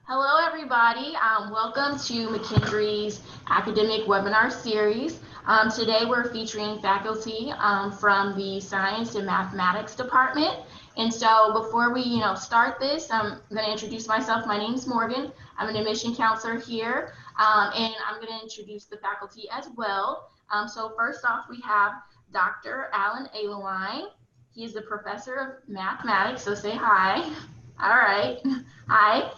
Hello, everybody. Welcome to McKendree's academic webinar series. Today, we're featuring faculty from the Science and Mathematics Department. And so before we start this, I'm going to introduce myself. My name is Morgan. I'm an admission counselor here, and I'm going to introduce the faculty as well. So first off, we have Dr. Alan Aleline. He is the professor of mathematics, so say hi. All right. Hi.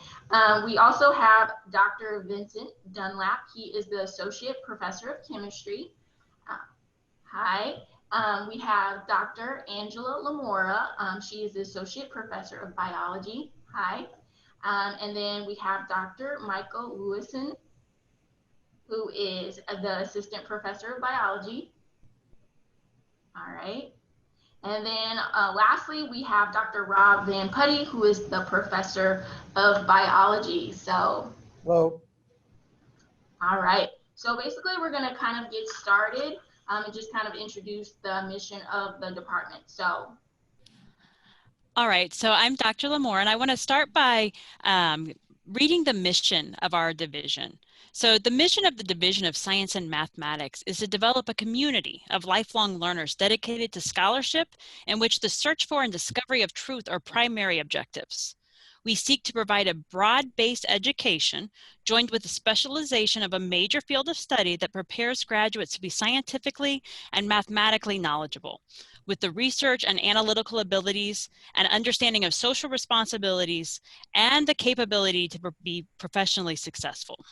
We also have Dr. Vincent Dunlap. He is the Associate Professor of Chemistry. Hi. We have Dr. Angela Lamora. She is the Associate Professor of Biology. Hi. And then we have Dr. Michael Lewison, who is the Assistant Professor of Biology. All right. And then lastly, we have Dr. Rob Van Putty, who is the Professor of Biology. So, hello. All right. So basically, we're going to kind of get started and just kind of introduce the mission of the department. So. All right. So I'm Dr. Lamore, and I want to start by reading the mission of our division. So the mission of the Division of Science and Mathematics is to develop a community of lifelong learners dedicated to scholarship in which the search for and discovery of truth are primary objectives. We seek to provide a broad-based education joined with the specialization of a major field of study that prepares graduates to be scientifically and mathematically knowledgeable, with the research and analytical abilities and understanding of social responsibilities and the capability to be professionally successful.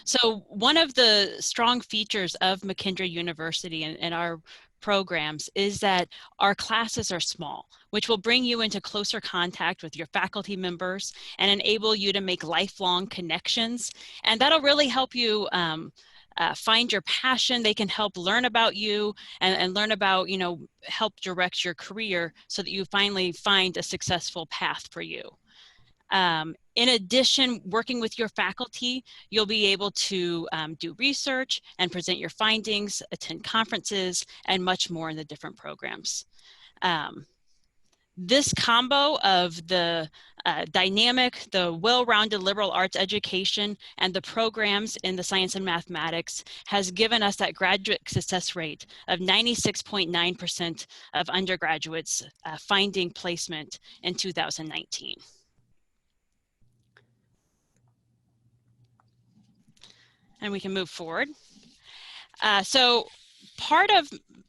So one of the strong features of McKendree University and our programs is that our classes are small, which will bring you into closer contact with your faculty members and enable you to make lifelong connections. And that'll really help you find your passion. They can help learn about you and learn about, help direct your career so that you finally find a successful path for you. In addition, working with your faculty, you'll be able to do research and present your findings, attend conferences, and much more in the different programs. This combo of the dynamic, the well-rounded liberal arts education, and the programs in the science and mathematics has given us that graduate success rate of 96.9% of undergraduates finding placement in 2019. And we can move forward. So part of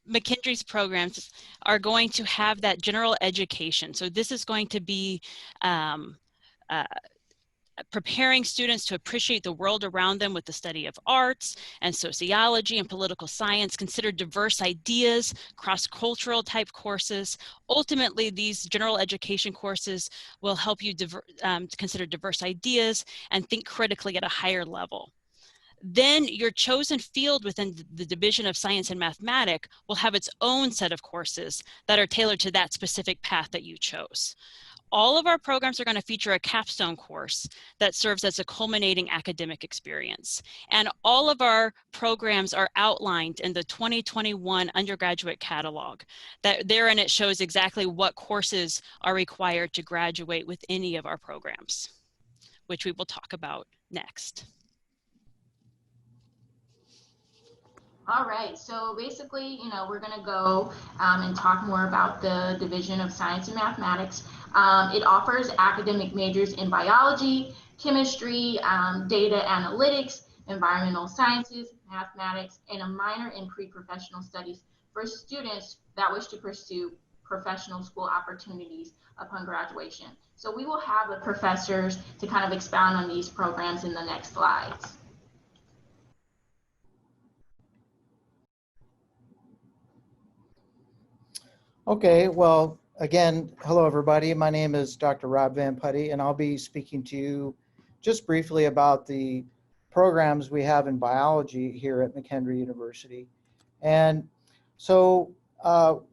McKendree's programs are going to have that general education. So this is going to be preparing students to appreciate the world around them with the study of arts and sociology and political science, consider diverse ideas, cross-cultural type courses. Ultimately, these general education courses will help you consider diverse ideas and think critically at a higher level. Then your chosen field within the Division of Science and Mathematics will have its own set of courses that are tailored to that specific path that you chose. All of our programs are going to feature a capstone course that serves as a culminating academic experience. And all of our programs are outlined in the 2021 undergraduate catalog. Therein it shows exactly what courses are required to graduate with any of our programs, which we will talk about next. All right, so basically, we're going to go and talk more about the Division of Science and Mathematics. It offers academic majors in biology, chemistry, data analytics, environmental sciences, mathematics, and a minor in pre-professional studies for students that wish to pursue professional school opportunities upon graduation. So we will have the professors to kind of expound on these programs in the next slides. Okay, well, again, hello everybody. My name is Dr. Rob Van Putty, and I'll be speaking to you just briefly about the programs we have in biology here at McKendree University. And so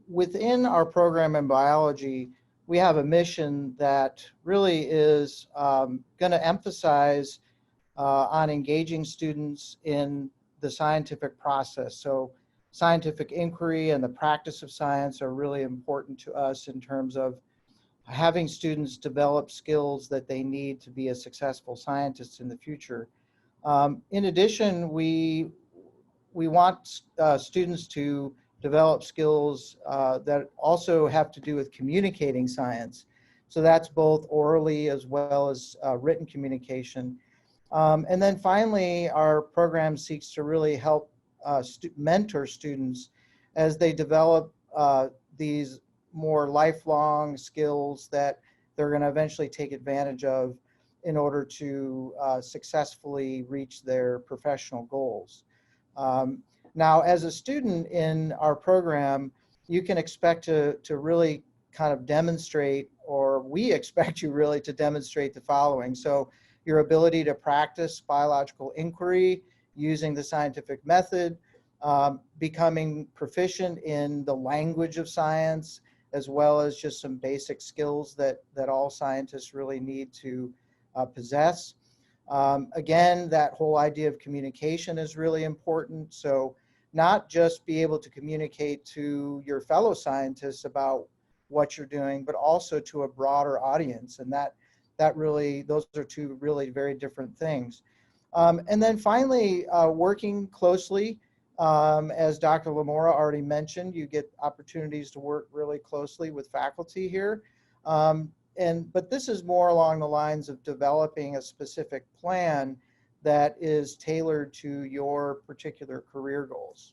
within our program in biology, we have a mission that really is going to emphasize on engaging students in the scientific process. So scientific inquiry and the practice of science are really important to us in terms of having students develop skills that they need to be a successful scientist in the future. In addition, we want students to develop skills that also have to do with communicating science. So that's both orally as well as written communication. And then finally, our program seeks to really help mentor students as they develop these more lifelong skills that they're going to eventually take advantage of in order to successfully reach their professional goals. Now, as a student in our program, you can expect to really kind of demonstrate, or we expect you really to demonstrate the following. So your ability to practice biological inquiry using the scientific method, becoming proficient in the language of science, as well as just some basic skills that all scientists really need to possess. Again, that whole idea of communication is really important. So not just be able to communicate to your fellow scientists about what you're doing, but also to a broader audience. And that really, those are two really very different things. And then finally, working closely, as Dr. Lamora already mentioned, you get opportunities to work really closely with faculty here. But this is more along the lines of developing a specific plan that is tailored to your particular career goals.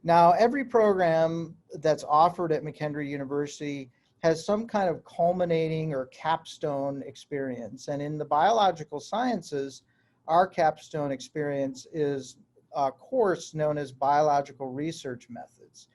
Now, every program that's offered at McKendree University has some kind of culminating or capstone experience. And in the biological sciences, our capstone experience is a course known as Biological Research Methods.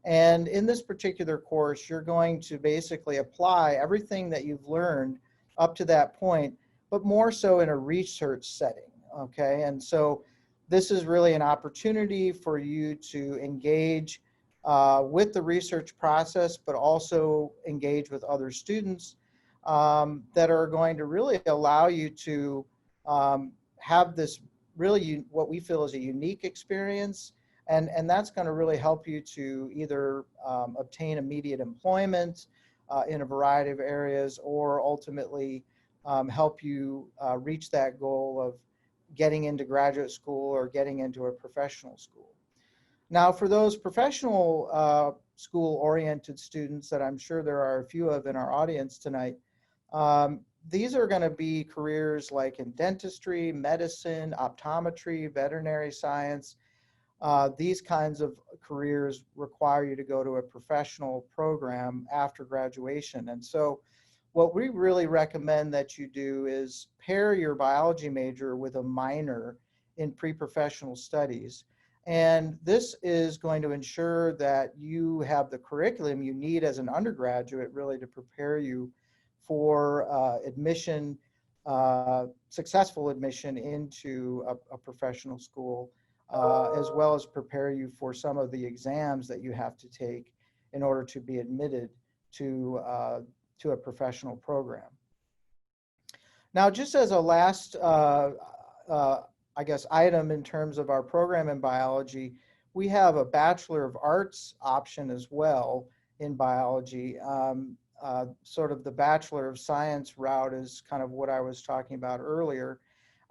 And in this particular course, you're going to basically apply everything that you've learned up to that point, but more so in a research setting, okay? And so this is really an opportunity for you to engage with the research process, but also engage with other students that are going to really allow you to have this really what we feel is a unique experience. And that's going to really help you to either obtain immediate employment in a variety of areas, or ultimately help you reach that goal of getting into graduate school or getting into a professional school. Now, for those professional school-oriented students that I'm sure there are a few of in our audience tonight, these are going to be careers like in dentistry, medicine, optometry, veterinary science. These kinds of careers require you to go to a professional program after graduation. And so what we really recommend that you do is pair your biology major with a minor in pre-professional studies. And this is going to ensure that you have the curriculum you need as an undergraduate really to prepare you for admission, successful admission into a professional school, as well as prepare you for some of the exams that you have to take in order to be admitted to a professional program. Now, just as a last, I guess, item in terms of our program in biology, we have a Bachelor of Arts option as well in biology. Sort of the Bachelor of Science route is kind of what I was talking about earlier.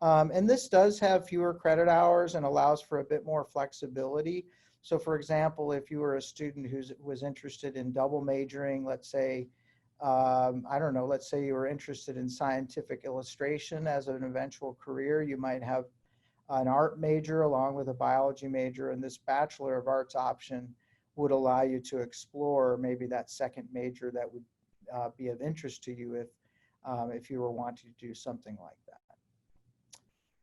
And this does have fewer credit hours and allows for a bit more flexibility. So for example, if you were a student who was interested in double majoring, let's say, I don't know, let's say you were interested in scientific illustration as an eventual career, you might have an art major along with a biology major, and this Bachelor of Arts option would allow you to explore maybe that second major that would be of interest to you if you were wanting to do something like that.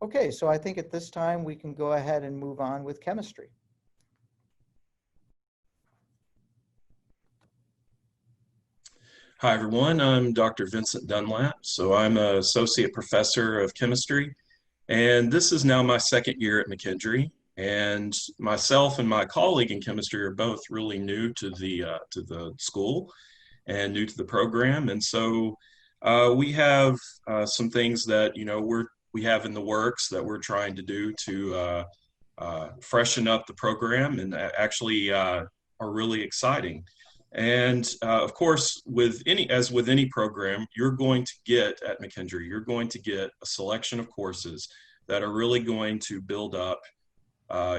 Okay, so I think at this time we can go ahead and move on with chemistry. Hi, everyone. I'm Dr. Vincent Dunlap. So I'm an associate professor of chemistry, and this is now my second year at McKendree. And myself and my colleague in chemistry are both really new to the school and new to the program. And so we have some things that we have in the works that we're trying to do to freshen up the program, and actually are really exciting. And of course, as with any program, you're going to get at McKendree, you're going to get a selection of courses that are really going to build up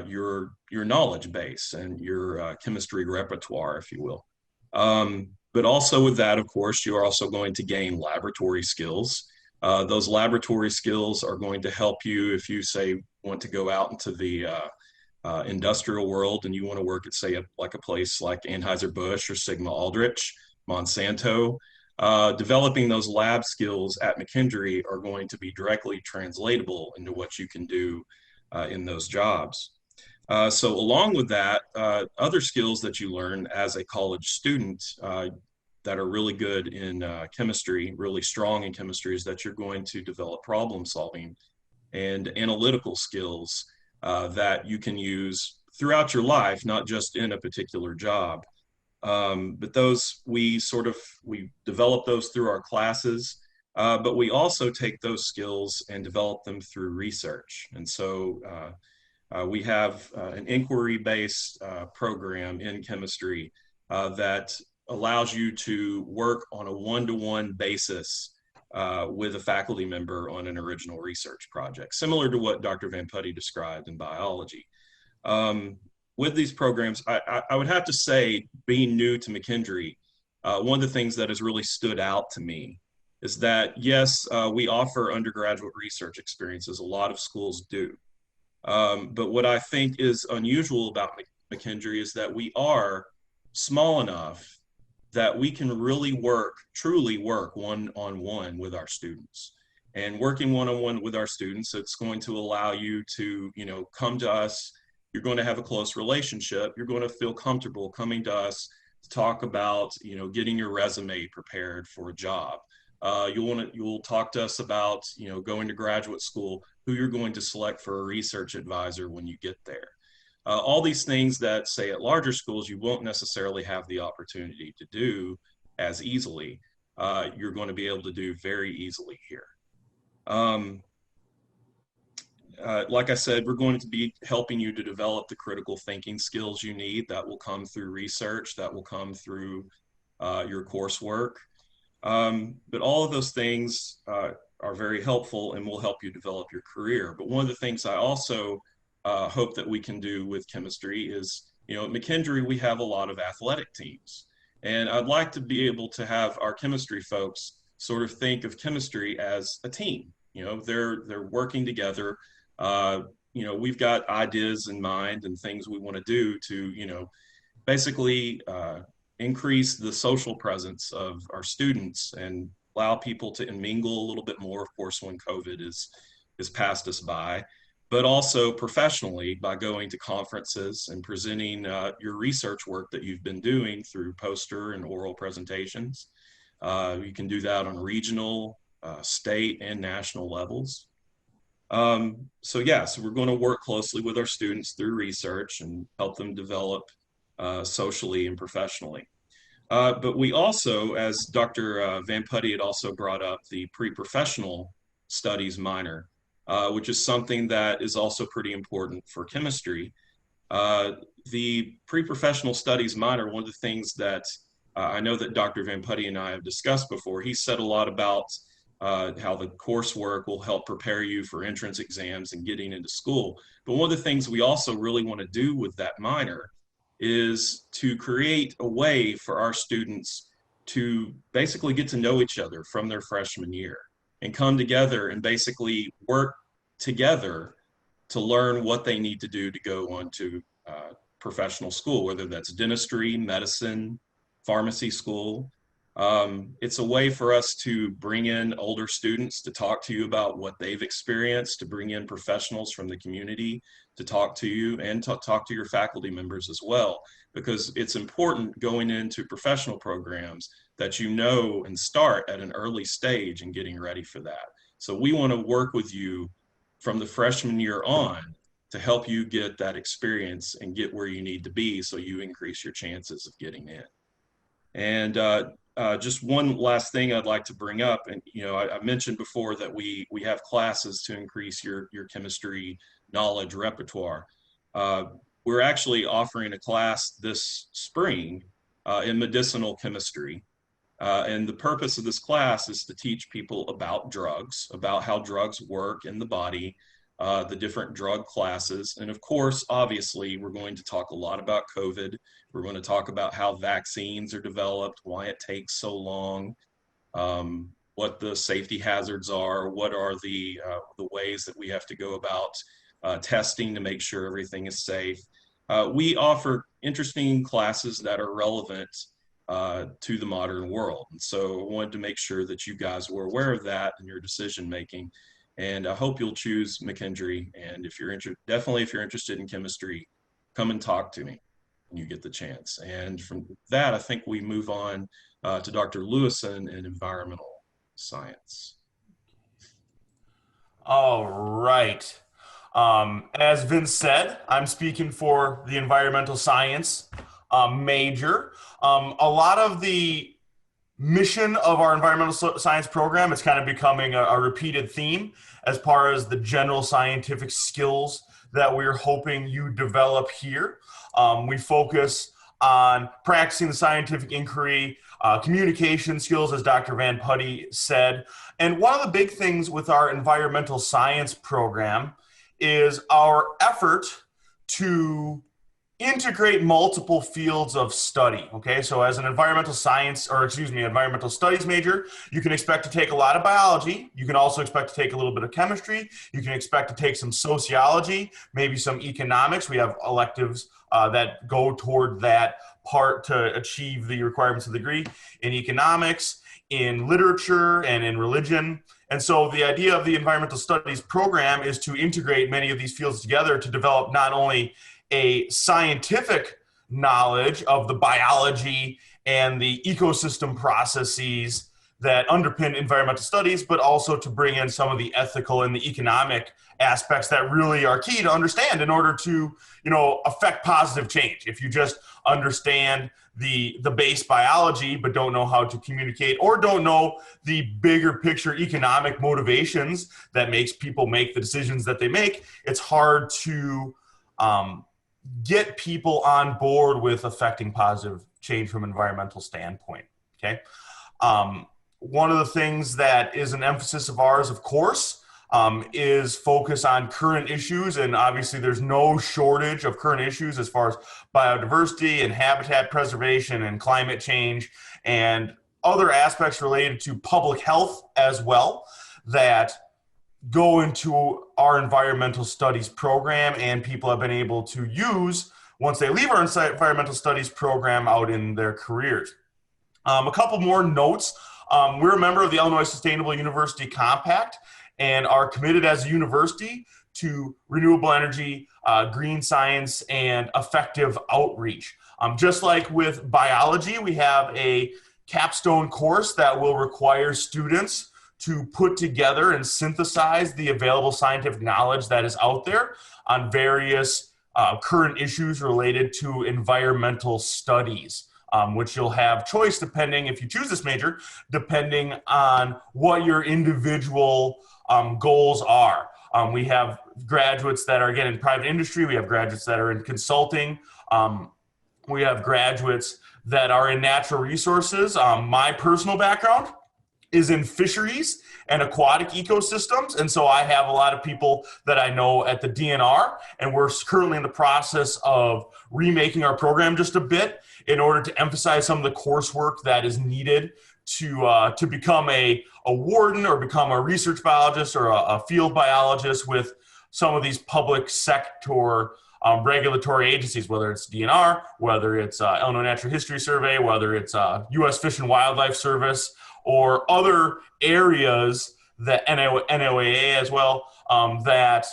your knowledge base and your chemistry repertoire, if you will. But also with that, of course, you're also going to gain laboratory skills. Those laboratory skills are going to help you if you, say, want to go out into the industrial world and you want to work at, say, like a place like Anheuser-Busch or Sigma Aldrich, Monsanto. Developing those lab skills at McKendree are going to be directly translatable into what you can do in those jobs. So along with that, other skills that you learn as a college student that are really good in chemistry, really strong in chemistry, is that you're going to develop problem solving and analytical skills that you can use throughout your life, not just in a particular job. But those, we develop those through our classes, but we also take those skills and develop them through research. And so we have an inquiry-based program in chemistry that allows you to work on a one-to-one basis with a faculty member on an original research project, similar to what Dr. Van Putty described in biology. With these programs, I would have to say, being new to McKendree, one of the things that has really stood out to me is that, yes, we offer undergraduate research experiences. A lot of schools do. But what I think is unusual about McKendree is that we are small enough that we can really truly work one-on-one with our students. And working one-on-one with our students, it's going to allow you to, come to us. You're going to have a close relationship. You're going to feel comfortable coming to us to talk about, getting your resume prepared for a job. You'll talk to us about, going to graduate school, who you're going to select for a research advisor when you get there. All these things that, say, at larger schools, you won't necessarily have the opportunity to do as easily. You're going to be able to do very easily here. Like I said, we're going to be helping you to develop the critical thinking skills you need. That will come through research, that will come through your coursework. But all of those things are very helpful and will help you develop your career. But one of the things I also hope that we can do with chemistry is, at McKendree, we have a lot of athletic teams. And I'd like to be able to have our chemistry folks sort of think of chemistry as a team. They're working together. We've got ideas in mind and things we want to do to, basically increase the social presence of our students and allow people to mingle a little bit more, of course, when COVID is passed us by, but also professionally by going to conferences and presenting your research work that you've been doing through poster and oral presentations. You can do that on regional, state, and national levels. So we're going to work closely with our students through research and help them develop socially and professionally. But we also, as Dr. Van Putty had also brought up, the pre-professional studies minor, which is something that is also pretty important for chemistry. The pre-professional studies minor, one of the things that I know that Dr. Van Putty and I have discussed before, he said a lot about how the coursework will help prepare you for entrance exams and getting into school. But one of the things we also really want to do with that minor is to create a way for our students to basically get to know each other from their freshman year and come together and basically work together to learn what they need to do to go on to professional school, whether that's dentistry, medicine, pharmacy school. It's a way for us to bring in older students to talk to you about what they've experienced, to bring in professionals from the community to talk to you and to talk to your faculty members as well, because it's important going into professional programs that and start at an early stage and getting ready for that. So we want to work with you from the freshman year on to help you get that experience and get where you need to be so you increase your chances of getting in. And just one last thing I'd like to bring up, and I mentioned before that we have classes to increase your chemistry knowledge repertoire. We're actually offering a class this spring in medicinal chemistry. And the purpose of this class is to teach people about drugs, about how drugs work in the body, the different drug classes. And of course, obviously, we're going to talk a lot about COVID. We're going to talk about how vaccines are developed, why it takes so long, what the safety hazards are, what are the ways that we have to go about testing to make sure everything is safe. We offer interesting classes that are relevant to the modern world. And so I wanted to make sure that you guys were aware of that in your decision making. And I hope you'll choose McKendree. And if you're definitely if you're interested in chemistry, come and talk to me when you get the chance. And from that, I think we move on to Dr. Lewison in environmental science. All right. As Vince said, I'm speaking for the environmental science major. A lot of the mission of our environmental science program is kind of becoming a repeated theme as far as the general scientific skills that we're hoping you develop here. We focus on practicing the scientific inquiry, communication skills, as Dr. Van Putty said. And one of the big things with our environmental science program is our effort to integrate multiple fields of study. Okay, so as an environmental studies major, you can expect to take a lot of biology. You can also expect to take a little bit of chemistry. You can expect to take some sociology, maybe some economics. We have electives that go toward that part to achieve the requirements of the degree in economics, in literature, and in religion. And so the idea of the environmental studies program is to integrate many of these fields together to develop not only a scientific knowledge of the biology and the ecosystem processes that underpin environmental studies, but also to bring in some of the ethical and the economic aspects that really are key to understand in order to, affect positive change. If you just understand the base biology, but don't know how to communicate or don't know the bigger picture economic motivations that makes people make the decisions that they make, it's hard to get people on board with affecting positive change from an environmental standpoint, okay? One of the things that is an emphasis of ours, of course, is focus on current issues. And obviously there's no shortage of current issues as far as biodiversity and habitat preservation and climate change and other aspects related to public health as well that go into our environmental studies program and people have been able to use once they leave our environmental studies program out in their careers. A couple more notes. We're a member of the Illinois Sustainable University Compact and are committed as a university to renewable energy, green science, and effective outreach. Just like with biology, we have a capstone course that will require students to put together and synthesize the available scientific knowledge that is out there on various current issues related to environmental studies, which you'll have choice depending, if you choose this major, depending on what your individual goals are. We have graduates that are, again, in private industry. We have graduates that are in consulting. We have graduates that are in natural resources. My personal background is in fisheries and aquatic ecosystems. And so I have a lot of people that I know at the DNR, and we're currently in the process of remaking our program just a bit in order to emphasize some of the coursework that is needed to become a warden or become a research biologist or a field biologist with some of these public sector regulatory agencies, whether it's DNR, whether it's Illinois Natural History Survey, whether it's U.S. Fish and Wildlife Service, or other areas that NOAA as well, that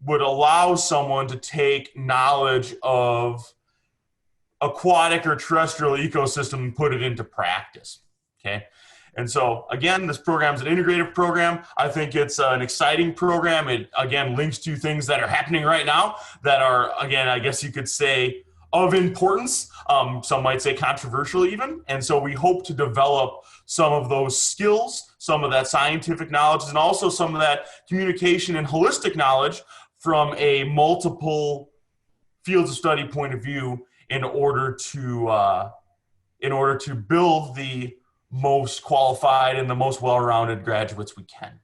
would allow someone to take knowledge of aquatic or terrestrial ecosystem and put it into practice, okay? And so, again, this program is an integrative program. I think it's an exciting program. It, again, links to things that are happening right now that are, again, I guess you could say, of importance. Some might say controversial even. And so we hope to develop some of those skills, some of that scientific knowledge, and also some of that communication and holistic knowledge from a multiple fields of study point of view in order to in order to build the most qualified and the most well-rounded graduates we can.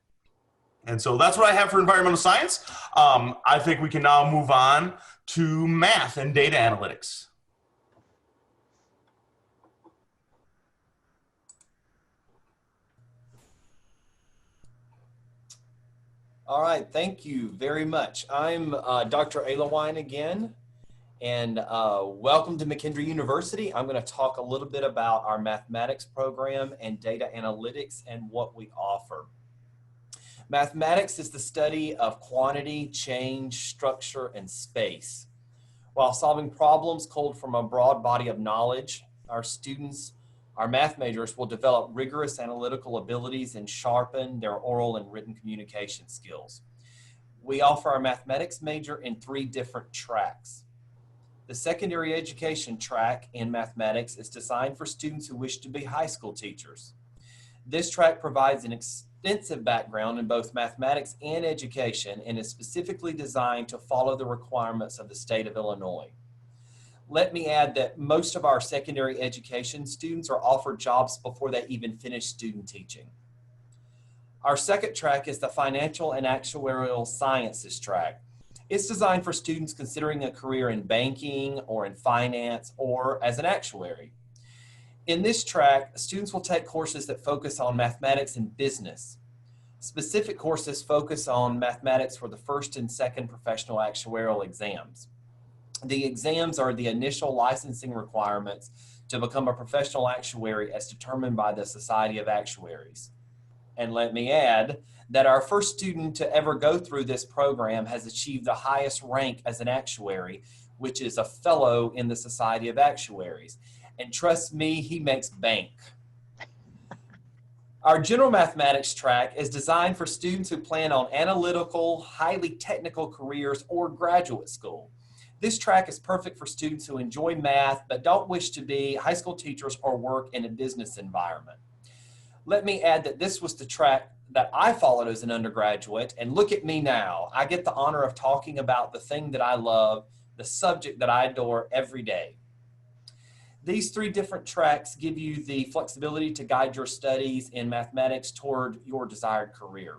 And so that's what I have for environmental science. I think we can now move on to math and data analytics. All right, thank you very much. I'm Dr. Alewine again, and welcome to McKendree University. I'm going to talk a little bit about our mathematics program and data analytics and what we offer. Mathematics is the study of quantity, change, structure, and space. While solving problems culled from a broad body of knowledge, our students, our math majors, will develop rigorous analytical abilities and sharpen their oral and written communication skills. We offer our mathematics major in 3 different tracks. The secondary education track in mathematics is designed for students who wish to be high school teachers. This track provides an extensive background in both mathematics and education and is specifically designed to follow the requirements of the state of Illinois. Let me add that most of our secondary education students are offered jobs before they even finish student teaching. Our second track is the financial and actuarial sciences track. It's designed for students considering a career in banking or in finance or as an actuary. In this track, students will take courses that focus on mathematics and business. Specific courses focus on mathematics for the first and second professional actuarial exams. The exams are the initial licensing requirements to become a professional actuary as determined by the Society of Actuaries. And let me add that our first student to ever go through this program has achieved the highest rank as an actuary, which is a fellow in the Society of Actuaries. And trust me, he makes bank. Our general mathematics track is designed for students who plan on analytical, highly technical careers or graduate school. This track is perfect for students who enjoy math but don't wish to be high school teachers or work in a business environment. Let me add that this was the track that I followed as an undergraduate, and look at me now. I get the honor of talking about the thing that I love, the subject that I adore every day. These 3 different tracks give you the flexibility to guide your studies in mathematics toward your desired career.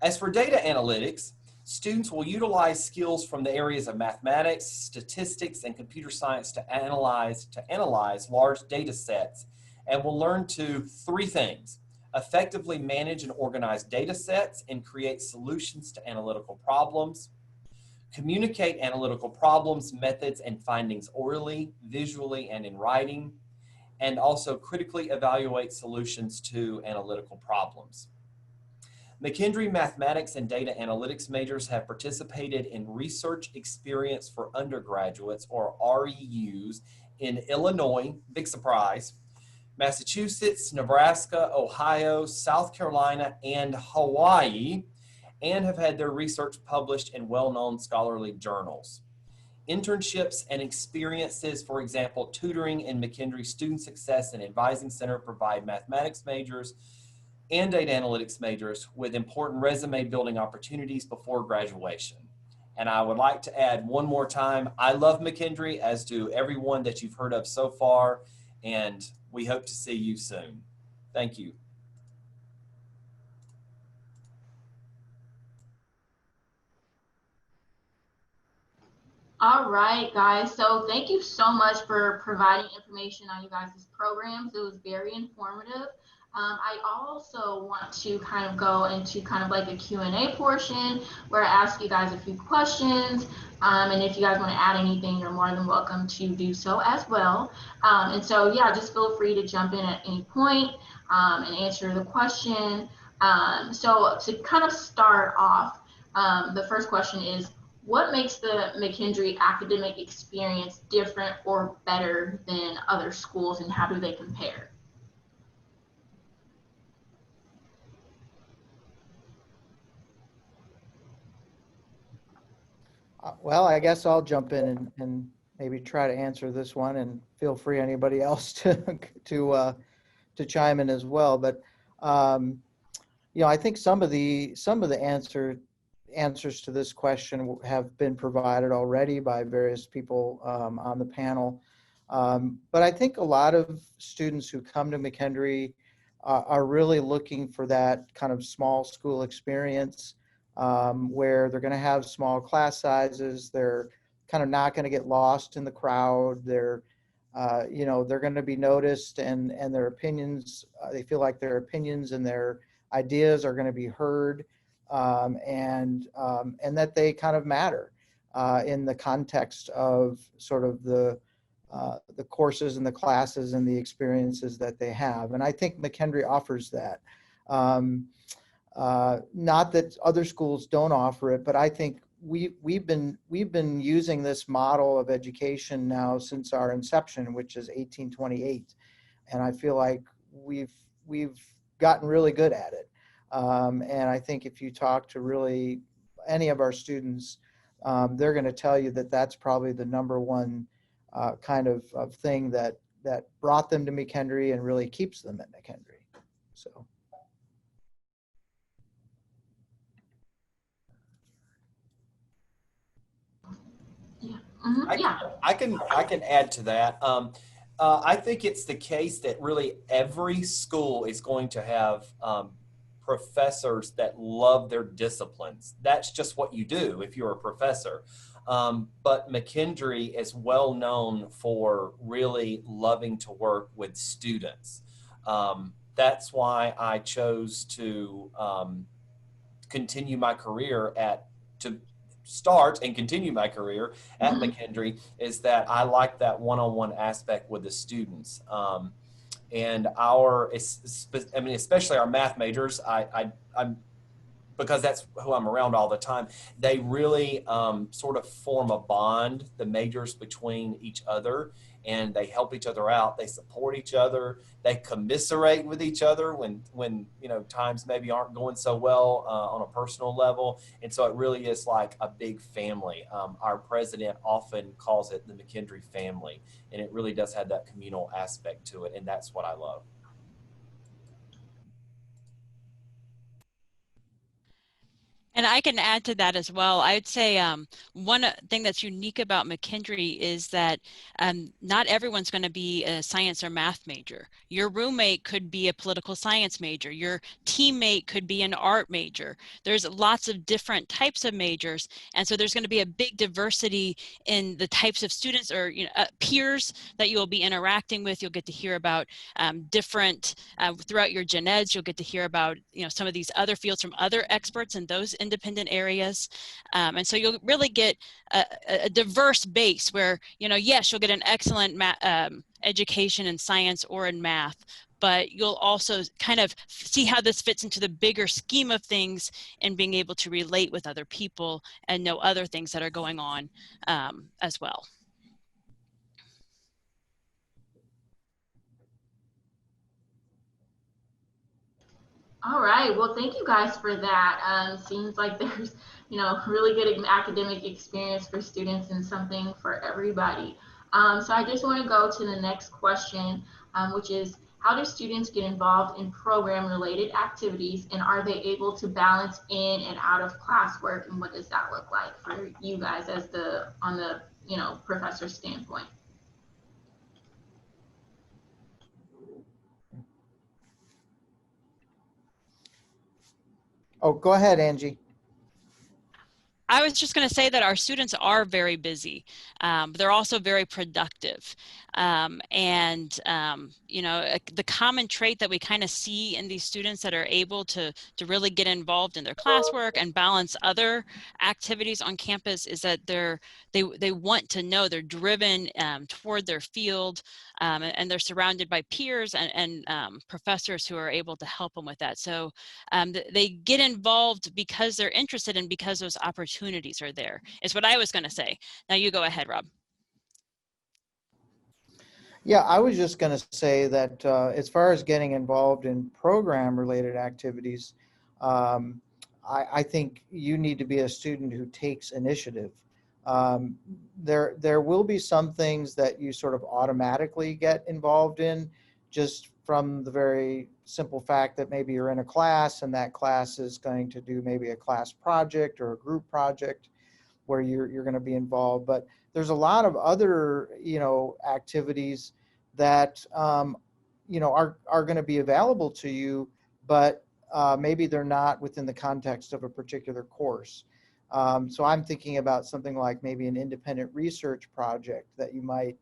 As for data analytics, students will utilize skills from the areas of mathematics, statistics, and computer science to analyze large data sets, and will learn to 3 things: effectively manage and organize data sets and create solutions to analytical problems, communicate analytical problems, methods, and findings orally, visually, and in writing, and also critically evaluate solutions to analytical problems. McKendree mathematics and data analytics majors have participated in research experience for undergraduates, or REUs, in Illinois, big surprise, Massachusetts, Nebraska, Ohio, South Carolina, and Hawaii, and have had their research published in well-known scholarly journals. Internships and experiences, for example, tutoring in McKendree Student Success and Advising Center, provide mathematics majors and data analytics majors with important resume building opportunities before graduation. And I would like to add one more time, I love McKendree, as do everyone that you've heard of so far, and we hope to see you soon. Thank you. All right, guys. So thank you so much for providing information on you guys' programs. It was very informative. I also want to kind of go into kind of like a Q&A portion where I ask you guys a few questions. And if you guys want to add anything, you're more than welcome to do so as well. And so, yeah, just feel free to jump in at any point and answer the question. So to kind of start off, the first question is, what makes the McKendree academic experience different or better than other schools, and how do they compare? Well, I guess I'll jump in and maybe try to answer this one, and feel free anybody else to chime in as well. But I think some of the answers to this question have been provided already by various people on the panel. But I think a lot of students who come to McKendree are really looking for that kind of small school experience where they're going to have small class sizes. They're kind of not going to get lost in the crowd. They're they're going to be noticed, and their opinions, they feel like their opinions and their ideas are going to be heard, and that they kind of matter in the context of sort of the courses and the classes and the experiences that they have. And I think McKendree offers that. Not that other schools don't offer it, but I think we've been using this model of education now since our inception, which is 1828, and I feel like we've gotten really good at it. And I think if you talk to really any of our students, they're going to tell you that that's probably the number one kind of thing that brought them to McKendree and really keeps them at McKendree. So. Yeah. Mm-hmm. Yeah. I can add to that. I think it's the case that really every school is going to have professors that love their disciplines. That's just what you do if you're a professor. But McKendree is well known for really loving to work with students. That's why I chose to continue my career to start and continue my career at McKendree, is that I like that one-on-one aspect with the students. And especially our math majors, I'm because that's who I'm around all the time. They really sort of form a bond, the majors, between each other, and they help each other out. They support each other. They commiserate with each other when times maybe aren't going so well on a personal level. And so it really is like a big family. Our president often calls it the McKendree family, and it really does have that communal aspect to it, and that's what I love. And I can add to that as well. I would say one thing that's unique about McKendree is that not everyone's going to be a science or math major. Your roommate could be a political science major. Your teammate could be an art major. There's lots of different types of majors. And so there's going to be a big diversity in the types of students or peers that you'll be interacting with. You'll get to hear about different, throughout your gen eds, you'll get to hear about some of these other fields from other experts in those independent areas. And so you'll really get a diverse base where, yes, you'll get an excellent education in science or in math, but you'll also kind of see how this fits into the bigger scheme of things and being able to relate with other people and know other things that are going on as well. All right. Well, thank you guys for that. Seems like there's, really good academic experience for students and something for everybody. So I just want to go to the next question, which is, how do students get involved in program-related activities, and are they able to balance in and out of classwork, and what does that look like for you guys as on the professor standpoint? Oh, go ahead, Angie. I was just going to say that our students are very busy, but they're also very productive. The common trait that we kind of see in these students that are able to really get involved in their classwork and balance other activities on campus is that they want to know, they're driven toward their field, and they're surrounded by peers and professors who are able to help them with that. So they get involved because they're interested and because those opportunities are there, is what I was going to say. Now you go ahead, Rob. Yeah, I was just going to say that as far as getting involved in program-related activities, I think you need to be a student who takes initiative. There will be some things that you sort of automatically get involved in just from the very simple fact that maybe you're in a class and that class is going to do maybe a class project or a group project. where you're going to be involved. But there's a lot of other, activities that, are going to be available to you, but maybe they're not within the context of a particular course. So I'm thinking about something like maybe an independent research project that you might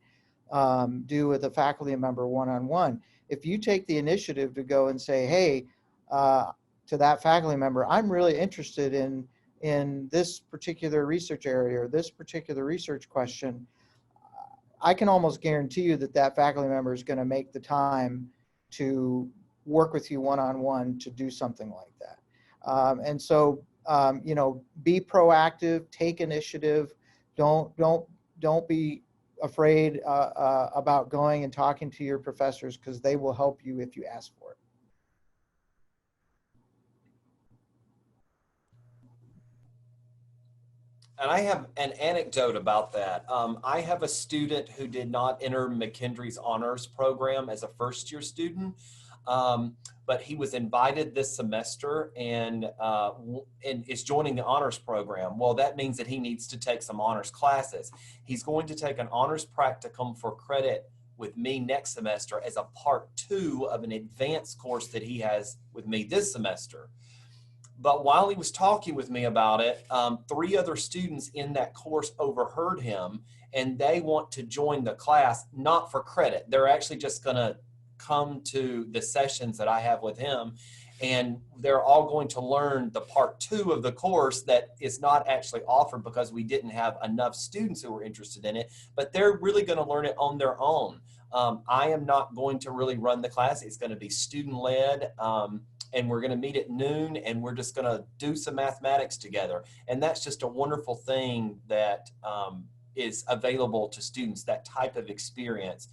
do with a faculty member one-on-one. If you take the initiative to go and say, hey, to that faculty member, I'm really interested in this particular research area or this particular research question, I can almost guarantee you that faculty member is going to make the time to work with you one-on-one to do something like that. And so, be proactive, take initiative. Don't be afraid about going and talking to your professors, because they will help you if you ask for it. And I have an anecdote about that. I have a student who did not enter McKendree's honors program as a first-year student, but he was invited this semester and is joining the honors program. Well, that means that he needs to take some honors classes. He's going to take an honors practicum for credit with me next semester as a part 2 of an advanced course that he has with me this semester. But while he was talking with me about it, 3 other students in that course overheard him, and they want to join the class, not for credit. They're actually just going to come to the sessions that I have with him, and they're all going to learn the part 2 of the course that is not actually offered because we didn't have enough students who were interested in it, but they're really going to learn it on their own. I am not going to really run the class. It's going to be student-led. And we're going to meet at noon, and we're just going to do some mathematics together. And that's just a wonderful thing that is available to students, that type of experience.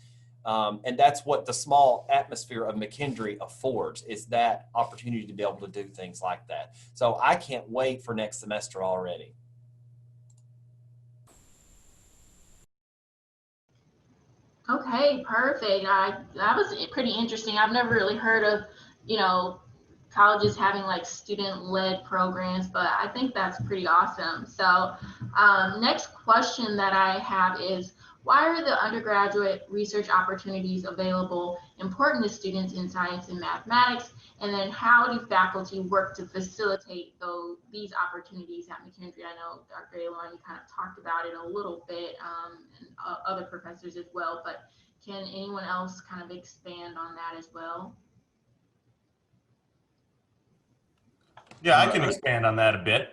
And that's what the small atmosphere of McKendree affords, is that opportunity to be able to do things like that. So I can't wait for next semester already. Okay, perfect. That was pretty interesting. I've never really heard of, colleges having like student-led programs, but I think that's pretty awesome. So next question that I have is, why are the undergraduate research opportunities available important to students in science and mathematics? And then how do faculty work to facilitate these opportunities at McKendree? I know Dr. Epsilon, you kind of talked about it a little bit, and other professors as well, but can anyone else kind of expand on that as well? Yeah, I can expand on that a bit.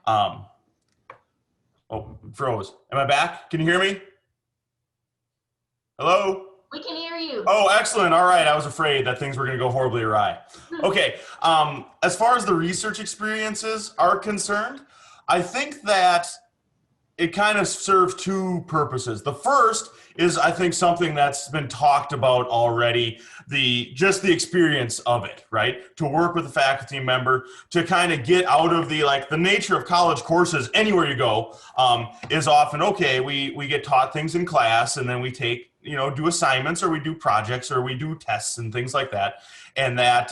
Oh, froze. Am I back? Can you hear me? Hello? We can hear you. Oh, excellent. All right. I was afraid that things were going to go horribly awry. Okay. As far as the research experiences are concerned, I think that it kind of serves 2 purposes. The first is, I think, something that's been talked about already, just the experience of it, right? To work with a faculty member, to kind of get out of the nature of college courses anywhere you go, is often, okay, we get taught things in class, and then we take, do assignments, or we do projects, or we do tests and things like that. And that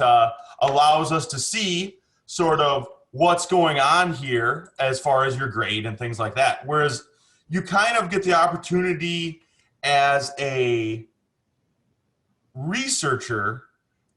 allows us to see sort of what's going on here as far as your grade and things like that. Whereas you kind of get the opportunity as a researcher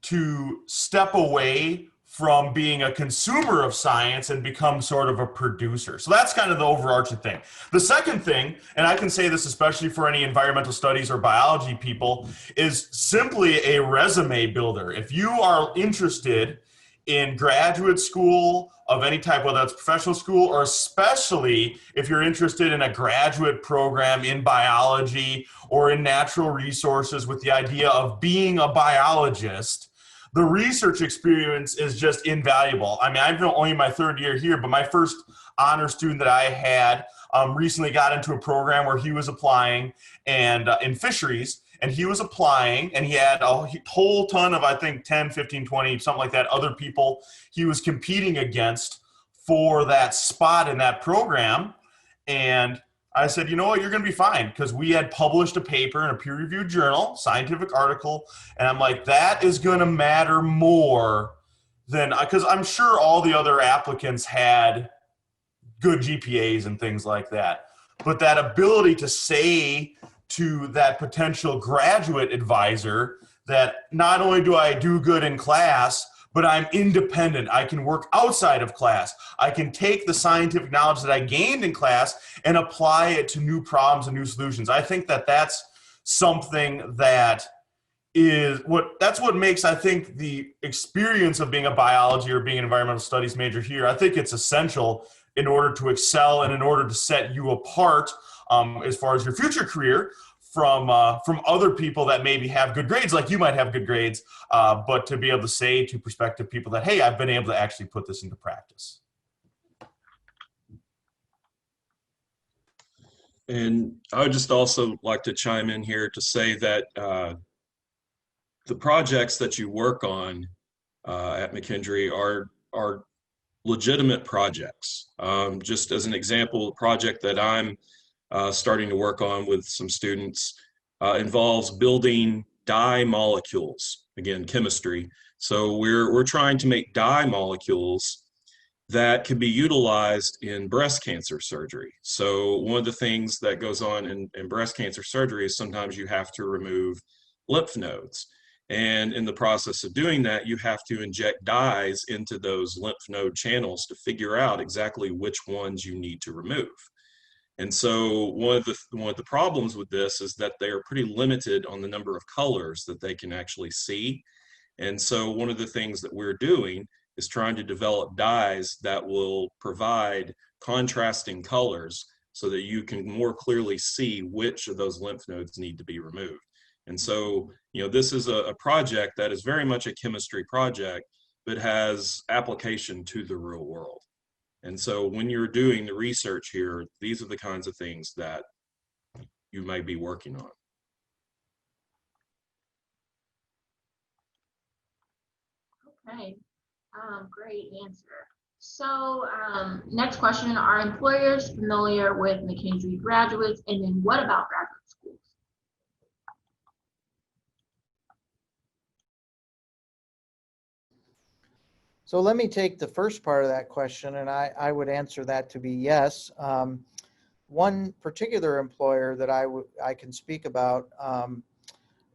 to step away from being a consumer of science and become sort of a producer. So that's kind of the overarching thing. The second thing, and I can say this especially for any environmental studies or biology people, is simply a resume builder. If you are interested in graduate school of any type, whether it's professional school, or especially if you're interested in a graduate program in biology or in natural resources with the idea of being a biologist, the research experience is just invaluable. I mean, I'm only my 3rd year here, but my first honor student that I had recently got into a program where he was applying and in fisheries, and he was applying, and he had a whole ton of, I think, 10, 15, 20, something like that, other people he was competing against for that spot in that program. And I said, you know what, you're going to be fine, because we had published a paper in a peer-reviewed journal, scientific article, and I'm like, that is going to matter more than, because I'm sure all the other applicants had good GPAs and things like that. But that ability to say to that potential graduate advisor that not only do I do good in class, but I'm independent. I can work outside of class. I can take the scientific knowledge that I gained in class and apply it to new problems and new solutions. I think that that's something that that's what makes, I think, the experience of being a biology or being an environmental studies major here, I think it's essential in order to excel and in order to set you apart as far as your future career from other people that maybe have good grades, like you might have good grades, but to be able to say to prospective people that, hey, I've been able to actually put this into practice. And I would just also like to chime in here to say that the projects that you work on at McKendree are legitimate projects. Just as an example, the project that I'm starting to work on with some students involves building dye molecules, again, chemistry. So we're trying to make dye molecules that can be utilized in breast cancer surgery. So one of the things that goes on in breast cancer surgery is sometimes you have to remove lymph nodes. And in the process of doing that, you have to inject dyes into those lymph node channels to figure out exactly which ones you need to remove. And so one of the problems with this is that they are pretty limited on the number of colors that they can actually see. And so one of the things that we're doing is trying to develop dyes that will provide contrasting colors so that you can more clearly see which of those lymph nodes need to be removed. And so, this is a project that is very much a chemistry project, but has application to the real world. And so when you're doing the research here, these are the kinds of things that you may be working on. Okay, great answer. So next question, are employers familiar with McKendree graduates? And then what about graduate schools? So let me take the first part of that question, and I would answer that to be yes. One particular employer that I can speak about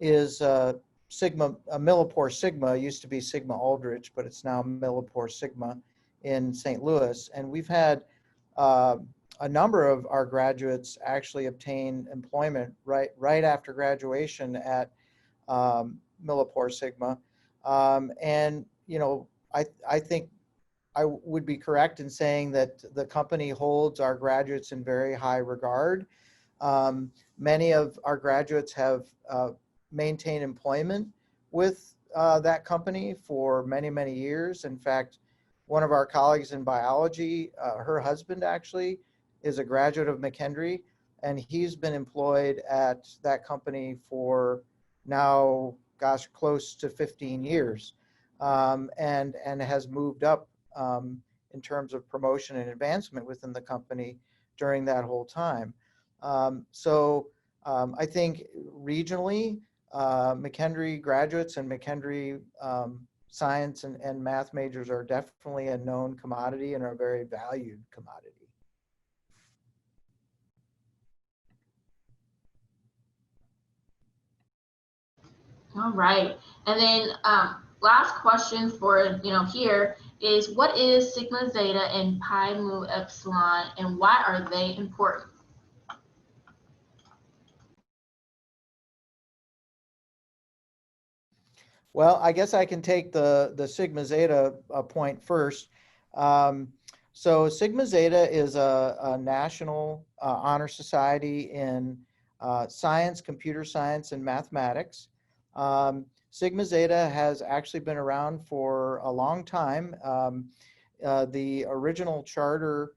is Millipore Sigma. It used to be Sigma Aldrich, but it's now Millipore Sigma in St. Louis. And we've had a number of our graduates actually obtain employment right after graduation at Millipore Sigma. And I think I would be correct in saying that the company holds our graduates in very high regard. Many of our graduates have maintained employment with that company for many, many years. In fact, one of our colleagues in biology, her husband actually is a graduate of McKendree, and he's been employed at that company for now, gosh, close to 15 years. And has moved up in terms of promotion and advancement within the company during that whole time. So I think regionally, McKendree graduates and McKendree science and math majors are definitely a known commodity and are a very valued commodity. All right, and then last question for here is, what is Sigma, Zeta, and Pi Mu Epsilon, and why are they important? Well, I guess I can take the Sigma Zeta point first. So Sigma Zeta is a national honor society in science, computer science, and mathematics. Sigma Zeta has actually been around for a long time. The original charter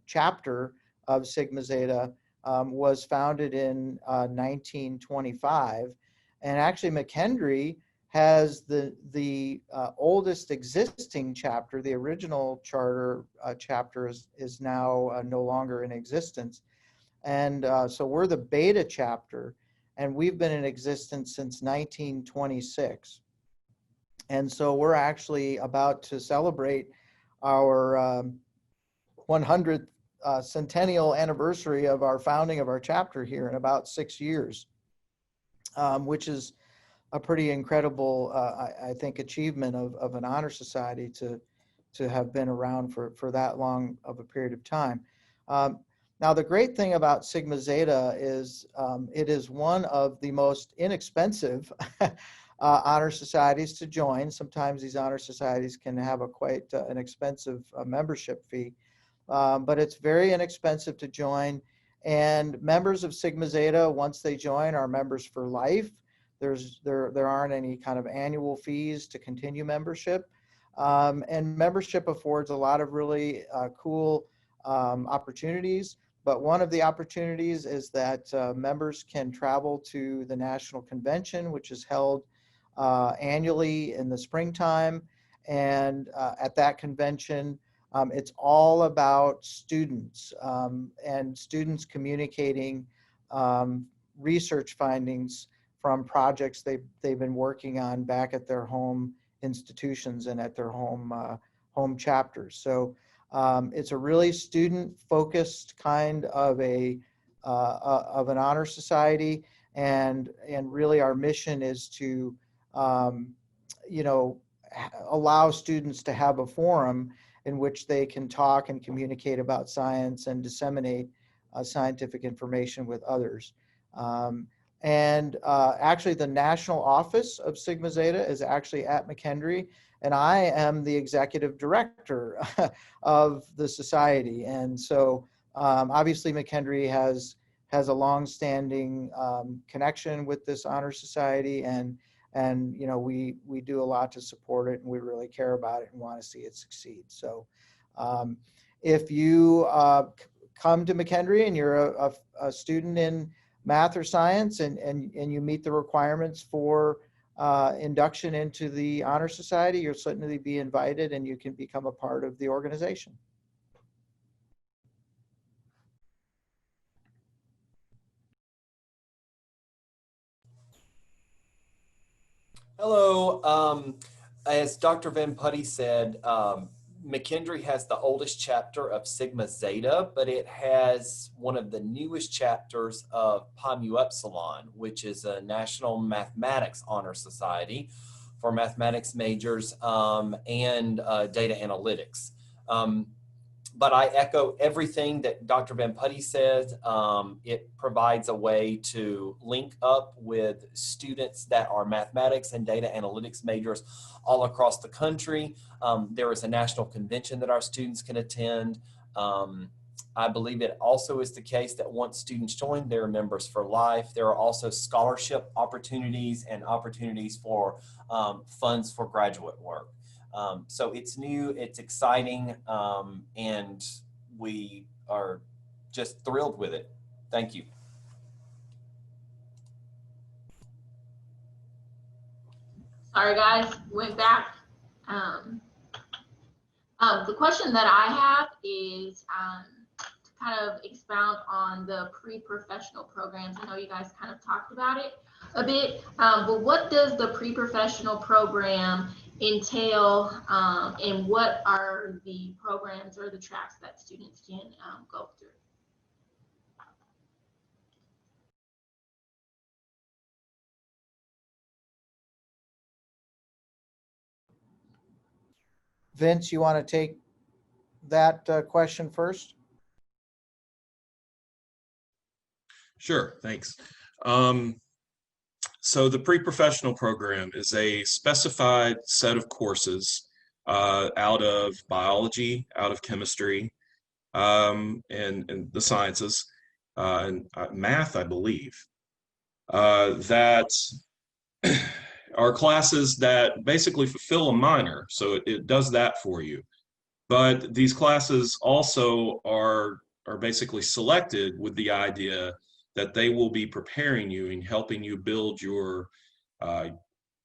chapter of Sigma Zeta was founded in 1925. And actually McKendree has the oldest existing chapter. The original charter chapter is now no longer in existence. And so we're the beta chapter, and we've been in existence since 1926. And so we're actually about to celebrate our 100th centennial anniversary of our founding of our chapter here in about 6 years, which is a pretty incredible, I think, achievement of an honor society to have been around for that long of a period of time. Now, the great thing about Sigma Zeta is it is one of the most inexpensive honor societies to join. Sometimes these honor societies can have quite an expensive membership fee, but it's very inexpensive to join. And members of Sigma Zeta, once they join, are members for life. There aren't any kind of annual fees to continue membership. And membership affords a lot of really cool opportunities. But one of the opportunities is that members can travel to the National Convention, which is held annually in the springtime. And at that convention, it's all about students and students communicating research findings from projects they've been working on back at their home institutions and at their home chapters. So it's a really student-focused kind of an honor society, and really our mission is to allow students to have a forum in which they can talk and communicate about science and disseminate scientific information with others. Actually, the national office of Sigma Zeta is actually at McKendree, and I am the executive director of the society. And so obviously McKendree has a long-standing connection with this honor society, and we do a lot to support it, and we really care about it and want to see it succeed. So if you come to McKendree and you're a student in math or science and you meet the requirements for induction into the honor society, you'll certainly be invited and you can become a part of the organization. Hello. As Dr. Van Putty said, McKendree has the oldest chapter of Sigma Zeta, but it has one of the newest chapters of Mu Epsilon, which is a national mathematics honor society for mathematics majors and data analytics. But I echo everything that Dr. Van Putty said. It provides a way to link up with students that are mathematics and data analytics majors all across the country. There is a national convention that our students can attend. I believe it also is the case that once students join, they're members for life. There are also scholarship opportunities and opportunities for funds for graduate work. So it's new, it's exciting, and we are just thrilled with it. Thank you. Sorry guys, went back. The question that I have is to kind of expound on the pre-professional programs. I know you guys kind of talked about it a bit, but what does the pre-professional program entail, and what are the programs or the tracks that students can go through? Vince, you want to take that question first? Sure, thanks. So the pre-professional program is a specified set of courses out of biology, out of chemistry, and the sciences, and math, I believe, that are classes that basically fulfill a minor. So it does that for you. But these classes also are basically selected with the idea that they will be preparing you and helping you build your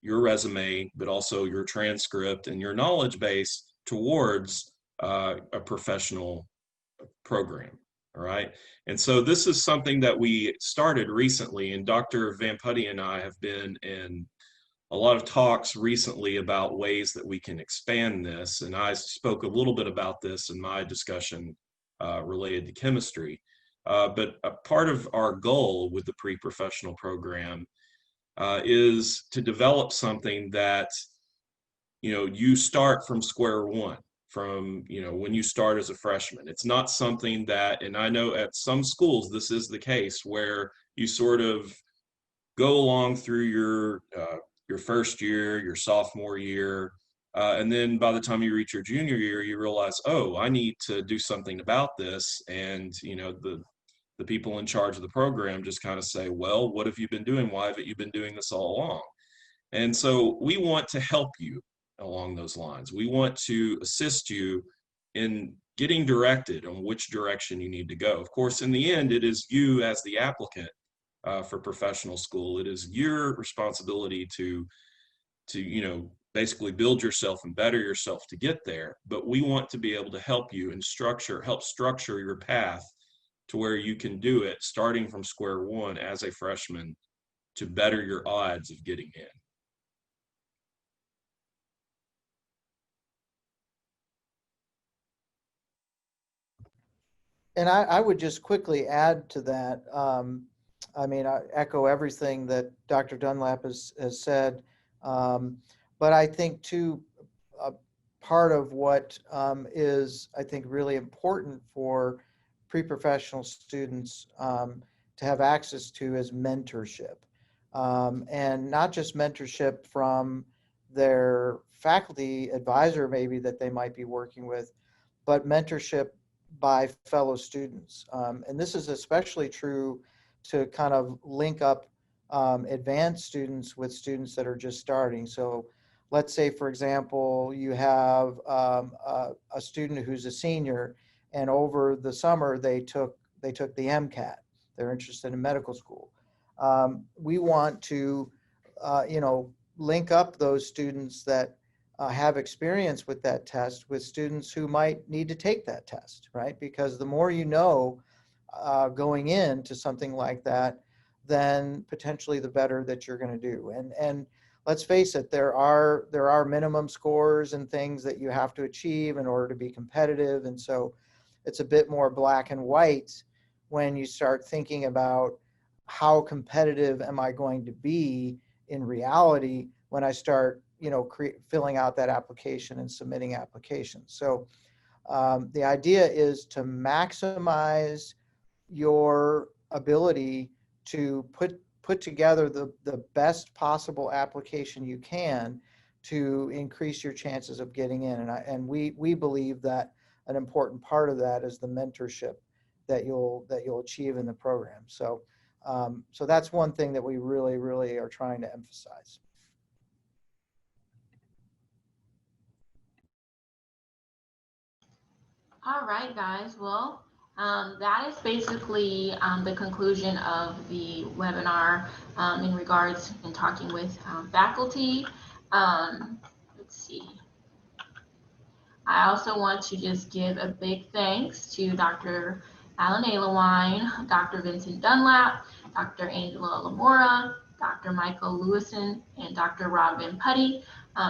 resume, but also your transcript and your knowledge base towards a professional program. All right. And so this is something that we started recently, and Dr. Van Putty and I have been in a lot of talks recently about ways that we can expand this. And I spoke a little bit about this in my discussion related to chemistry. But a part of our goal with the pre-professional program is to develop something that, you start from square one, from, when you start as a freshman. It's not something that, and I know at some schools this is the case, where you sort of go along through your first year, your sophomore year, and then by the time you reach your junior year, you realize, oh, I need to do something about this. And, the people in charge of the program just kind of say, well, what have you been doing? Why haven't you been doing this all along? And so we want to help you along those lines. We want to assist you in getting directed on which direction you need to go. Of course, in the end, it is you as the applicant for professional school. It is your responsibility to basically build yourself and better yourself to get there. But we want to be able to help you and help structure your path to where you can do it starting from square one as a freshman to better your odds of getting in. And I would just quickly add to that. I echo everything that Dr. Dunlap has said. But I think too, part of what is, I think, really important for pre-professional students to have access to is mentorship. And not just mentorship from their faculty advisor maybe that they might be working with, but mentorship by fellow students. And this is especially true to kind of link up advanced students with students that are just starting. So let's say, for example, you have a student who's a senior, and over the summer they took the MCAT. They're interested in medical school. We want to, link up those students that have experience with that test with students who might need to take that test, right? Because the more you know going into something like that, then potentially the better that you're going to do. And let's face it, there are minimum scores and things that you have to achieve in order to be competitive. And so it's a bit more black and white when you start thinking about how competitive am I going to be in reality when I start, filling out that application and submitting applications. So the idea is to maximize your ability to put together the best possible application you can to increase your chances of getting in. And we believe that an important part of that is the mentorship that you'll achieve in the program. So so that's one thing that we really, really are trying to emphasize. All right, guys. Well, that is basically the conclusion of the webinar in regards in talking with faculty. Let's see. I also want to just give a big thanks to Dr. Alan Alewine, Dr. Vincent Dunlap, Dr. Angela Lamora, Dr. Michael Lewison, and Dr. Rob Van Putty.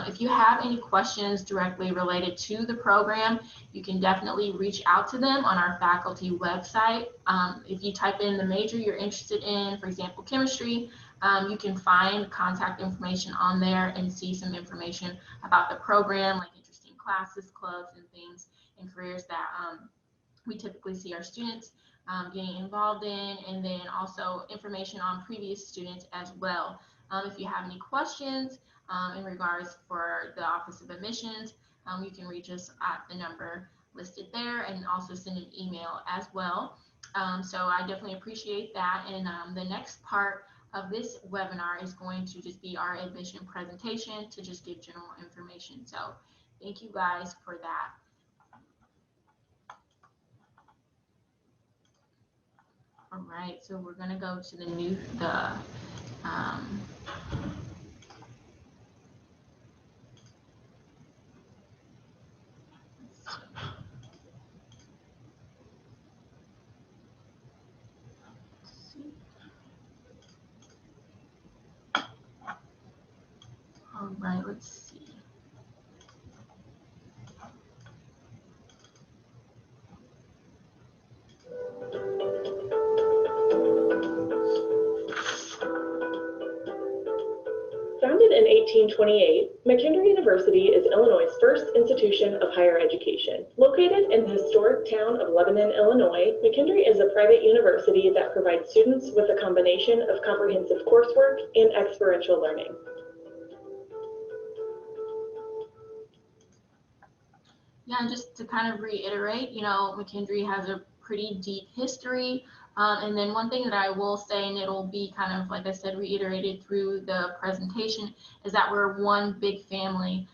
If you have any questions directly related to the program, you can definitely reach out to them on our faculty website. If you type in the major you're interested in, for example, chemistry, you can find contact information on there and see some information about the program, like interesting classes, clubs, and things and careers that we typically see our students getting involved in, and then also information on previous students as well. If you have any questions in regards for the Office of Admissions, you can reach us at the number listed there and also send an email as well. So I definitely appreciate that. And the next part of this webinar is going to just be our admission presentation to just give general information. So thank you guys for that. All right, so we're gonna go to all right, let's see. 1928, McKendree University is Illinois' first institution of higher education. Located in the historic town of Lebanon, Illinois, McKendree is a private university that provides students with a combination of comprehensive coursework and experiential learning. Yeah, and just to kind of reiterate, McKendree has a pretty deep history. And then one thing that I will say, and it'll be kind of, like I said, reiterated through the presentation, is that we're one big family,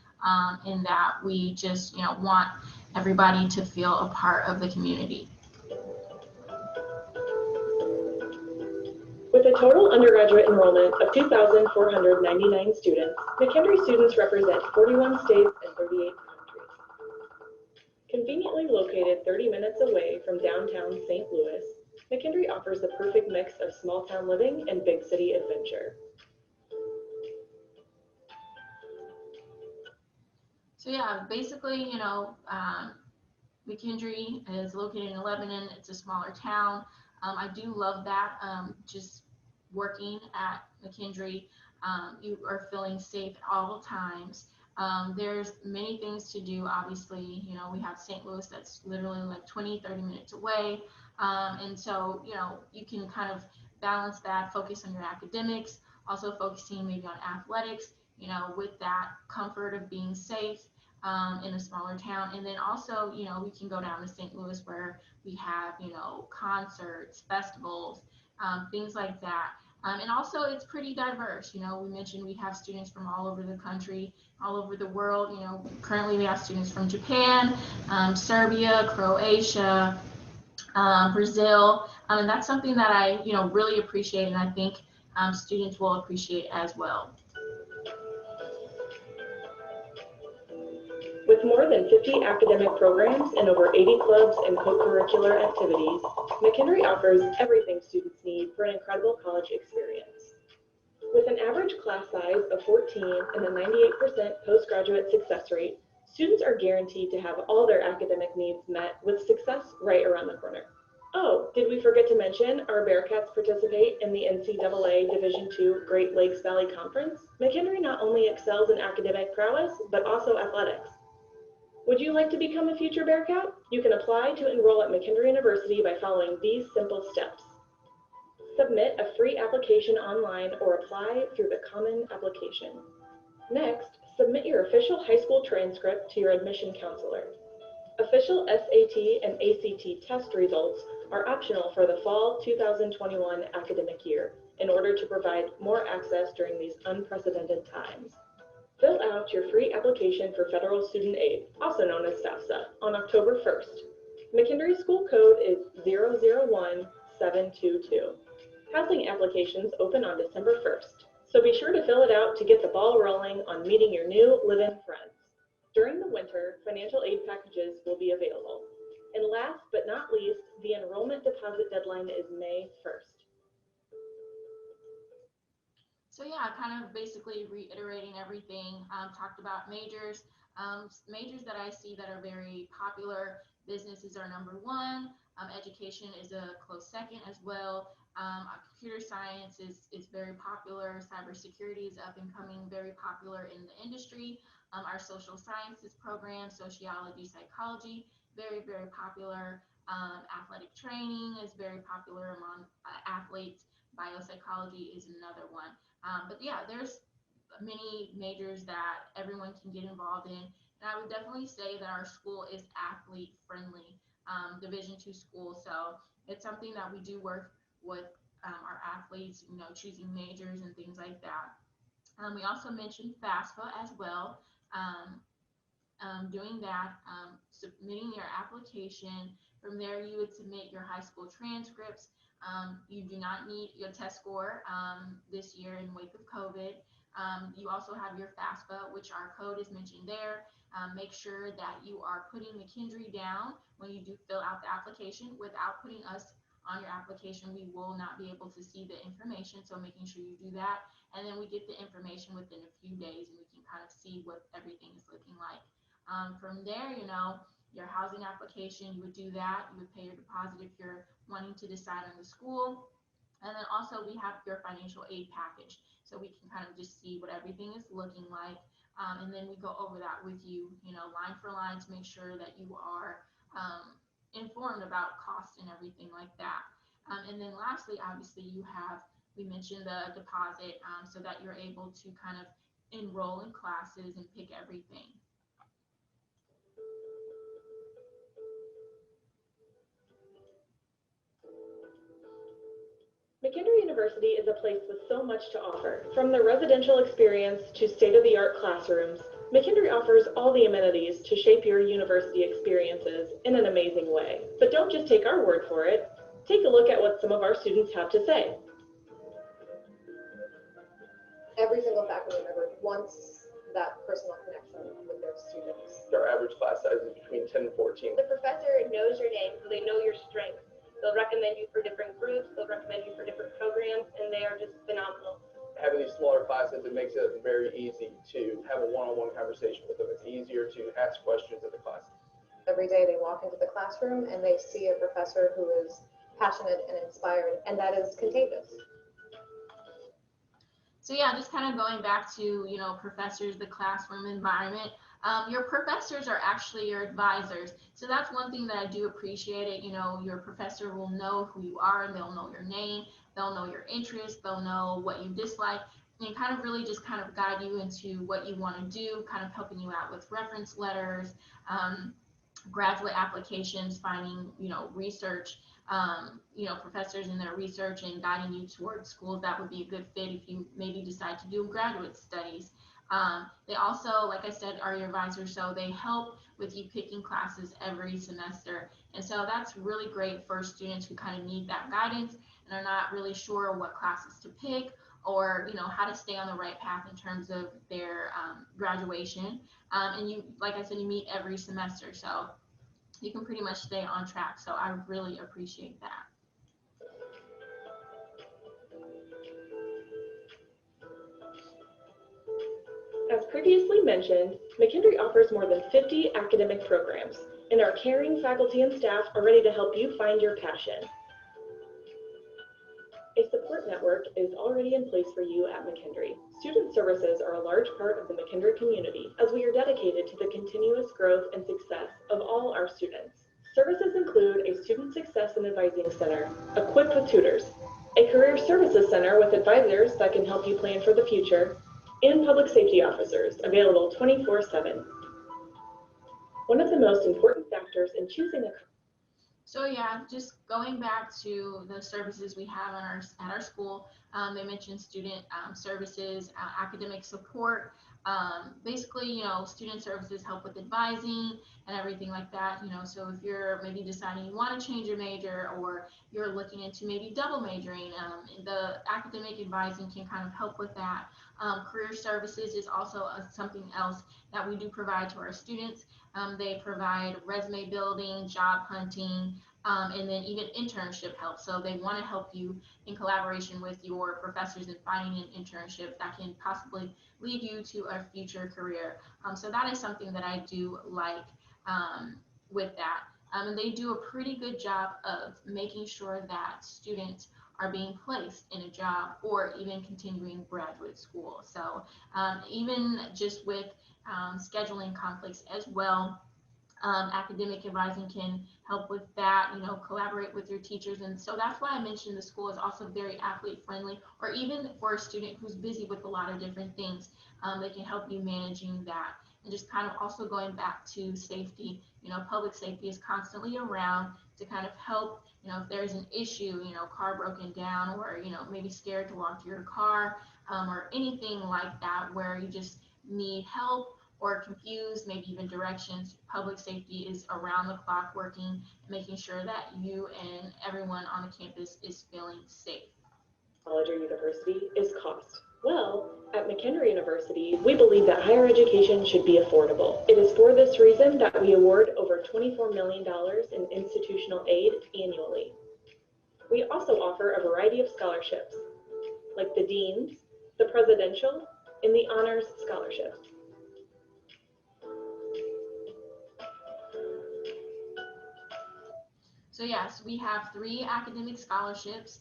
in that we just, want everybody to feel a part of the community. With a total undergraduate enrollment of 2,499 students, McKendree students represent 41 states and 38 countries. Conveniently located 30 minutes away from downtown St. Louis, McKendree offers the perfect mix of small town living and big city adventure. So yeah, basically, McKendree is located in Lebanon. It's a smaller town. I do love that. Just working at McKendree, you are feeling safe at all times. There's many things to do. Obviously, we have St. Louis that's literally like 20-30 minutes away. And so, you can kind of balance that, focus on your academics, also focusing maybe on athletics, with that comfort of being safe in a smaller town. And then also, we can go down to St. Louis where we have, concerts, festivals, things like that. And also it's pretty diverse. We mentioned we have students from all over the country, all over the world. Currently we have students from Japan, Serbia, Croatia, Brazil. And that's something that I, really appreciate, and I think students will appreciate as well. With more than 50 academic programs and over 80 clubs and co-curricular activities, McKendree offers everything students need for an incredible college experience. With an average class size of 14 and a 98% postgraduate success rate, students are guaranteed to have all their academic needs met with success right around the corner. Oh, did we forget to mention our Bearcats participate in the NCAA Division II Great Lakes Valley Conference? McKendree not only excels in academic prowess, but also athletics. Would you like to become a future Bearcat? You can apply to enroll at McKendree University by following these simple steps. Submit a free application online or apply through the Common Application. Next, submit your official high school transcript to your admission counselor. Official SAT and ACT test results are optional for the fall 2021 academic year in order to provide more access during these unprecedented times. Fill out your free application for federal student aid, also known as FAFSA, on October 1st. McKendree school code is 001722. Housing applications open on December 1st, so be sure to fill it out to get the ball rolling on meeting your new live-in friends. During the winter, financial aid packages will be available. And last but not least, the enrollment deposit deadline is May 1st. So yeah, kind of basically reiterating everything, talked about majors. Majors that I see that are very popular: businesses are number one, education is a close second as well. Computer science is very popular, cybersecurity is up and coming, very popular in the industry. Our social sciences program, sociology, psychology, very, very popular. Athletic training is very popular among athletes. Biopsychology is another one. But yeah, there's many majors that everyone can get involved in. And I would definitely say that our school is athlete friendly, Division II school. So it's something that we do work with our athletes, choosing majors and things like that. We also mentioned FAFSA as well. Doing that, submitting your application. From there, you would submit your high school transcripts. You do not need your test score this year in wake of COVID. You also have your FAFSA, which our code is mentioned there. Make sure that you are putting McKendree down when you do fill out the application. Without putting us on your application, we will not be able to see the information. So making sure you do that. And then we get the information within a few days and we can kind of see what everything is looking like. From there, your housing application, you would do that. You would pay your deposit if you're wanting to decide on the school. And then also we have your financial aid package. so we can kind of just see what everything is looking like. And then we go over that with you, line for line, to make sure that you are informed about costs and everything like that. And then lastly, obviously, we mentioned the deposit, so that you're able to kind of enroll in classes and pick everything. McKendree University is a place with so much to offer. From the residential experience to state-of-the-art classrooms, McKendree offers all the amenities to shape your university experiences in an amazing way. But don't just take our word for it. Take a look at what some of our students have to say. Every single faculty member wants that personal connection with their students. Our average class size is between 10 and 14. The professor knows your name, so they know your strengths. They'll recommend you for different groups, they'll recommend you for different programs, and they are just phenomenal. Having these smaller classes, it makes it very easy to have a one-on-one conversation with them. It's easier to ask questions in the class. Every day they walk into the classroom and they see a professor who is passionate and inspired, and that is contagious. So yeah, just kind of going back to, professors, the classroom environment. Your professors are actually your advisors. So that's one thing that I do appreciate it. Your professor will know who you are, and they'll know your name, they'll know your interests, they'll know what you dislike, and kind of really just kind of guide you into what you want to do, kind of helping you out with reference letters, graduate applications, finding, research, professors in their research, and guiding you towards schools that would be a good fit if you maybe decide to do graduate studies. They also, like I said, are your advisors, so they help with you picking classes every semester. And so that's really great for students who kind of need that guidance and are not really sure what classes to pick, or how to stay on the right path in terms of their graduation. And you, like I said, you meet every semester, so you can pretty much stay on track. So I really appreciate that. As previously mentioned, McKendree offers more than 50 academic programs, and our caring faculty and staff are ready to help you find your passion. A support network is already in place for you at McKendree. Student services are a large part of the McKendree community, as we are dedicated to the continuous growth and success of all our students. Services include a Student Success and Advising Center, equipped with tutors, a Career Services Center with advisors that can help you plan for the future, and public safety officers available 24/7. One of the most important factors in choosing a So yeah, just going back to the services we have at our school, they mentioned student services, academic support. Basically, student services help with advising and everything like that. So if you're maybe deciding you want to change your major, or you're looking into maybe double majoring, the academic advising can kind of help with that. Career services is also something else that we do provide to our students. They provide resume building, job hunting, and then even internship help. So they want to help you in collaboration with your professors in finding an internship that can possibly lead you to a future career. So that is something that I do like with that. And they do a pretty good job of making sure that students are being placed in a job or even continuing graduate school. So even just with scheduling conflicts as well, academic advising can help with that, collaborate with your teachers. And so that's why I mentioned the school is also very athlete friendly, or even for a student who's busy with a lot of different things, they can help you managing that. And just kind of also going back to safety, public safety is constantly around to kind of help, if there's an issue, car broken down, or, maybe scared to walk to your car, or anything like that, where you just need help or confused, maybe even directions. Public safety is around the clock working, making sure that you and everyone on the campus is feeling safe. College or university is cost. Well, at McKendree University, we believe that higher education should be affordable. It is for this reason that we award over $24 million in institutional aid annually. We also offer a variety of scholarships, like the Dean's, the Presidential, and the Honors Scholarship. So yes, we have 3 academic scholarships,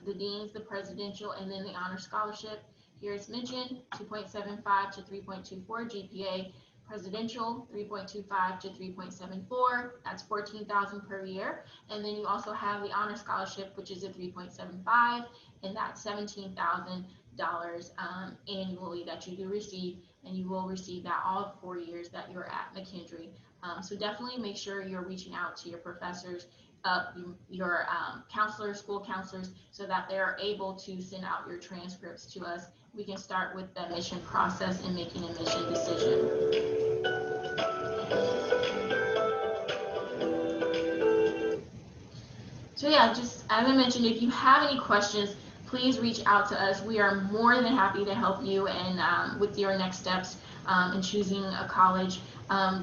the Dean's, the Presidential, and then the Honor Scholarship. Here it's mentioned 2.75 to 3.24 GPA. Presidential 3.25 to 3.74. That's $14,000 per year. And then you also have the honor scholarship, which is a 3.75, and that's $17,000 annually that you do receive, and you will receive that all 4 years that you're at McKendree. So definitely make sure you're reaching out to your professors, your counselors, school counselors, so that they're able to send out your transcripts to us. We can start with the admission process and making an admission decision. So yeah, just as I mentioned, if you have any questions, please reach out to us. We are more than happy to help you and with your next steps in choosing a college.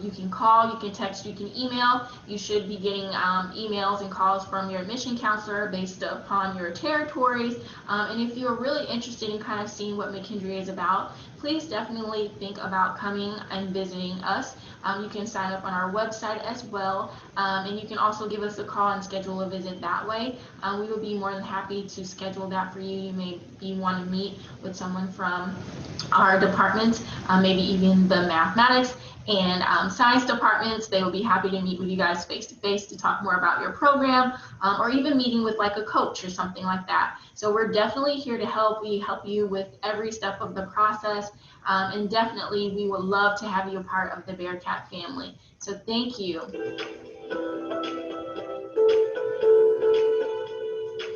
You can call, you can text, you can email. You should be getting emails and calls from your admission counselor based upon your territories. And if you're really interested in kind of seeing what McKendree is about, please definitely think about coming and visiting us. You can sign up on our website as well, and you can also give us a call and schedule a visit that way. We would be more than happy to schedule that for you. You may want to meet with someone from our departments, maybe even the mathematics and science departments. They will be happy to meet with you guys face to face to talk more about your program, or even meeting with like a coach or something like that. So we're definitely here to help. We help you with every step of the process, and definitely we would love to have you a part of the Bearcat family. So thank you.